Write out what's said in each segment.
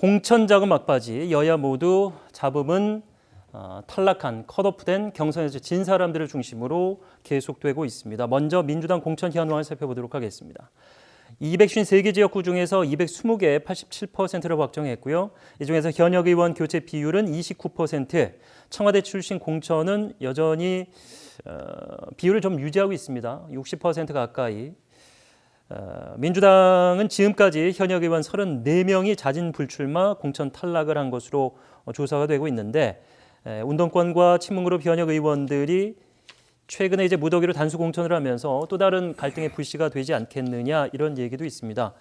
공천 자금 막바지 여야 모두 잡음은 탈락한 컷오프된 경선에서 진 사람들을 중심으로 계속되고 있습니다. 먼저 민주당 공천 현황을 살펴보도록 하겠습니다. 253개 지역구 중에서 220개 87%를 확정했고요. 이 중에서 현역 의원 교체 비율은 29%, 청와대 출신 공천은 여전히 비율을 좀 유지하고 있습니다. 60% 가까이. 민주당은 지금까지 현역 의원 34명이 자진 불출마 공천 탈락을 한 것으로 조사가 되고 있는데 운동권과 친문그룹 현역 의원들이 최근에 이제 무더기로 단수 공천을 하면서 또 다른 갈등의 불씨가 되지 않겠느냐 이런 얘기도 있습니다.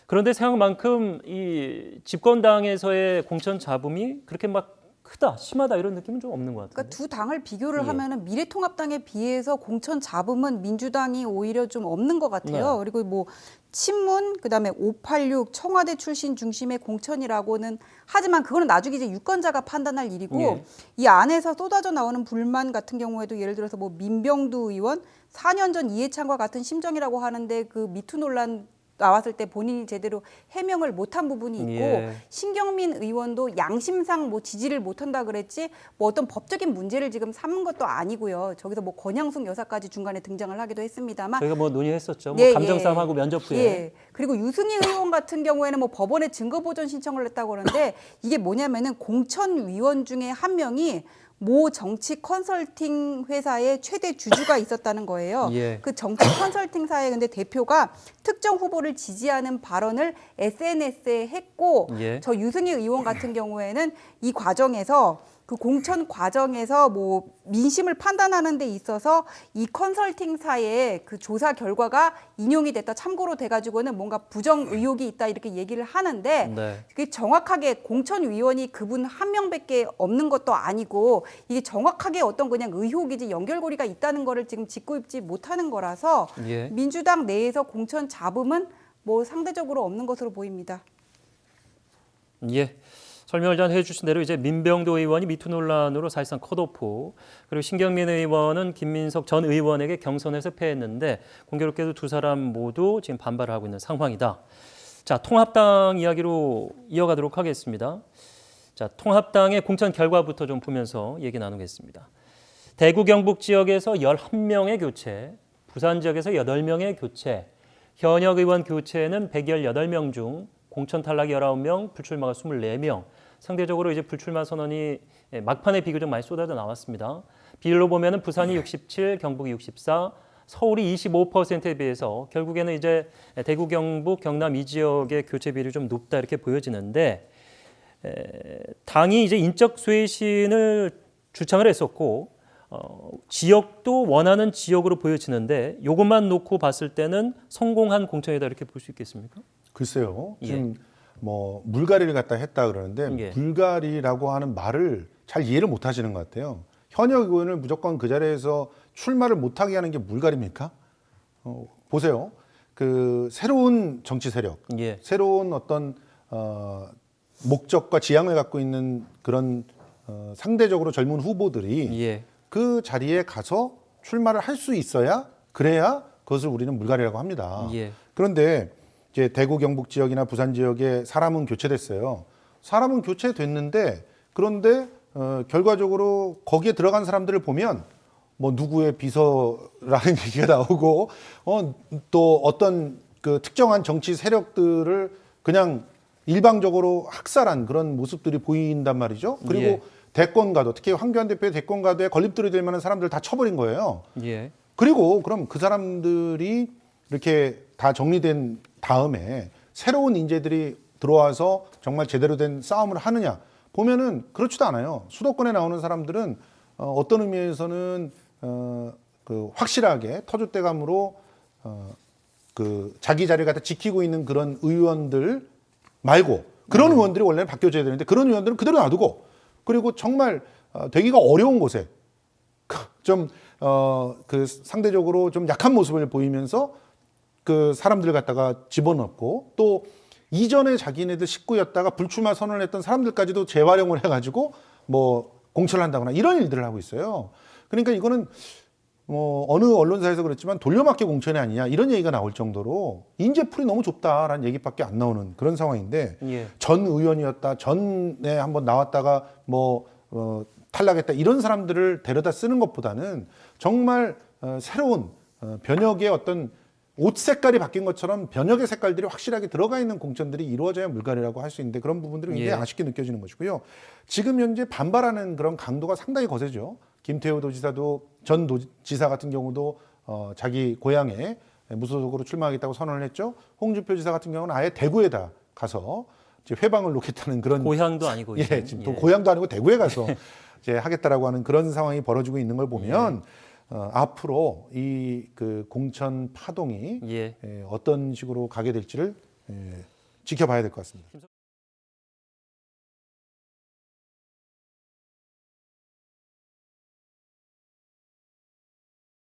그런데 생각만큼 이 집권당에서의 공천 잡음이 그렇게 막 크다, 심하다 이런 느낌은 좀 없는 것 같아요. 그러니까 두 당을 비교를 하면은 미래통합당에 비해서 공천 잡음은 민주당이 오히려 좀 없는 것 같아요. 네. 그리고 뭐 친문, 그다음에 586 청와대 출신 중심의 공천이라고는 하지만 그거는 나중에 이제 유권자가 판단할 일이고 이 안에서 쏟아져 나오는 불만 같은 경우에도 예를 들어서 뭐 민병두 의원 4년 전 이해찬과 같은 심정이라고 하는데 그 미투 논란 나왔을 때 본인이 제대로 해명을 못한 부분이 있고 신경민 의원도 양심상 뭐 지지를 못한다 그랬지 뭐 어떤 법적인 문제를 지금 삼은 것도 아니고요. 저기서 뭐 권양숙 여사까지 중간에 등장을 하기도 했습니다만 저희가 뭐 논의했었죠. 뭐 감정 싸움하고 면접 후에. 그리고 유승희 의원 같은 경우에는 뭐 법원에 증거 보전 신청을 했다고 그러는데 이게 뭐냐면은 공천위원 중에 한 명이 모 정치 컨설팅 회사의 최대 주주가 있었다는 거예요. 그 정치 컨설팅사의 근데 대표가 특정 후보를 지지하는 발언을 SNS에 했고 저 유승희 의원 같은 경우에는 이 과정에서 그 공천 과정에서 뭐 민심을 판단하는 데 있어서 이 컨설팅사의 그 조사 결과가 인용이 됐다 참고로 돼가지고는 뭔가 부정 의혹이 있다 이렇게 얘기를 하는데 그게 정확하게 공천위원이 그분 한 명밖에 없는 것도 아니고 이게 정확하게 어떤 그냥 의혹이지 연결고리가 있다는 거를 지금 짚고 있지 못하는 거라서 민주당 내에서 공천 잡음은 뭐 상대적으로 없는 것으로 보입니다. 설명을 전 해주신 대로 이제 민병도 의원이 미투 논란으로 사실상 컷오프, 그리고 신경민 의원은 김민석 전 의원에게 경선에서 패했는데 공교롭게도 두 사람 모두 지금 반발하고 있는 상황이다. 자, 통합당 이야기로 이어가도록 하겠습니다. 자, 통합당의 공천 결과부터 좀 보면서 얘기 나누겠습니다. 대구 경북 지역에서 11명의 교체, 부산 지역에서 8명의 교체, 현역 의원 교체는 118명 중 공천 탈락 19명, 불출마가 24명. 상대적으로 이제 불출마 선언이 막판에 비교적 많이 쏟아져 나왔습니다. 비율로 보면은 부산이 67, 경북이 64, 서울이 25%에 비해서 결국에는 이제 대구, 경북, 경남 이 지역의 교체 비율이 좀 높다 이렇게 보여지는데 당이 이제 인적 쇄신을 주창을 했었고 지역도 원하는 지역으로 보여지는데 이것만 놓고 봤을 때는 성공한 공천이다 이렇게 볼 수 있겠습니까? 글쎄요. 지금 뭐 물갈이를 갖다 했다 그러는데 물갈이라고 하는 말을 잘 이해를 못 하시는 것 같아요. 현역 의원을 무조건 그 자리에서 출마를 못하게 하는 게 물갈이입니까? 보세요. 그 새로운 정치 세력, 새로운 어떤 목적과 지향을 갖고 있는 그런 상대적으로 젊은 후보들이 그 자리에 가서 출마를 할 수 있어야 그래야 그것을 우리는 물갈이라고 합니다. 그런데 이제 대구 경북 지역이나 부산 지역에 사람은 교체됐어요. 사람은 교체됐는데 그런데 결과적으로 거기에 들어간 사람들을 보면 뭐 누구의 비서라는 얘기가 나오고 또 어떤 그 특정한 정치 세력들을 그냥 일방적으로 학살한 그런 모습들이 보인단 말이죠. 그리고 대권가도 특히 황교안 대표의 대권가도에 건립들이 될 만한 사람들 다 쳐버린 거예요. 그리고 그럼 그 사람들이 이렇게 다 정리된 다음에 새로운 인재들이 들어와서 정말 제대로 된 싸움을 하느냐 보면은 그렇지도 않아요. 수도권에 나오는 사람들은 어떤 의미에서는 그 확실하게 터줏대감으로 그 자기 자리를 갖다 지키고 있는 그런 의원들 말고 그런 의원들이 원래는 바뀌어져야 되는데 그런 의원들은 그대로 놔두고 그리고 정말 되기가 어려운 곳에 좀 그 상대적으로 좀 약한 모습을 보이면서 그 사람들을 갖다가 집어넣고 또 이전에 자기네들 식구였다가 불출마 선언을 했던 사람들까지도 재활용을 해가지고 뭐 공천을 한다거나 이런 일들을 하고 있어요. 그러니까 이거는 뭐 어느 언론사에서 그랬지만 돌려막기 공천이 아니냐 이런 얘기가 나올 정도로 인재풀이 너무 좁다라는 얘기밖에 안 나오는 그런 상황인데 예. 전 의원이었다 전에 한번 나왔다가 탈락했다 이런 사람들을 데려다 쓰는 것보다는 정말 새로운 변혁의 어떤 옷 색깔이 바뀐 것처럼 변혁의 색깔들이 확실하게 들어가 있는 공천들이 이루어져야 물갈이라고 할 수 있는데 그런 부분들이 굉장히 예. 아쉽게 느껴지는 것이고요. 지금 현재 반발하는 그런 강도가 상당히 거세죠. 김태호 도지사도 전 도지사 같은 경우도 자기 고향에 무소속으로 출마하겠다고 선언을 했죠. 홍준표 지사 같은 경우는 아예 대구에다 가서 이제 회방을 놓겠다는 그런 고향도 아니고 예, 지금 또 고향도 아니고 대구에 가서 이제 하겠다라고 하는 그런 상황이 벌어지고 있는 걸 보면 앞으로 이 그 공천 파동이 어떤 식으로 가게 될지를 지켜봐야 될 것 같습니다.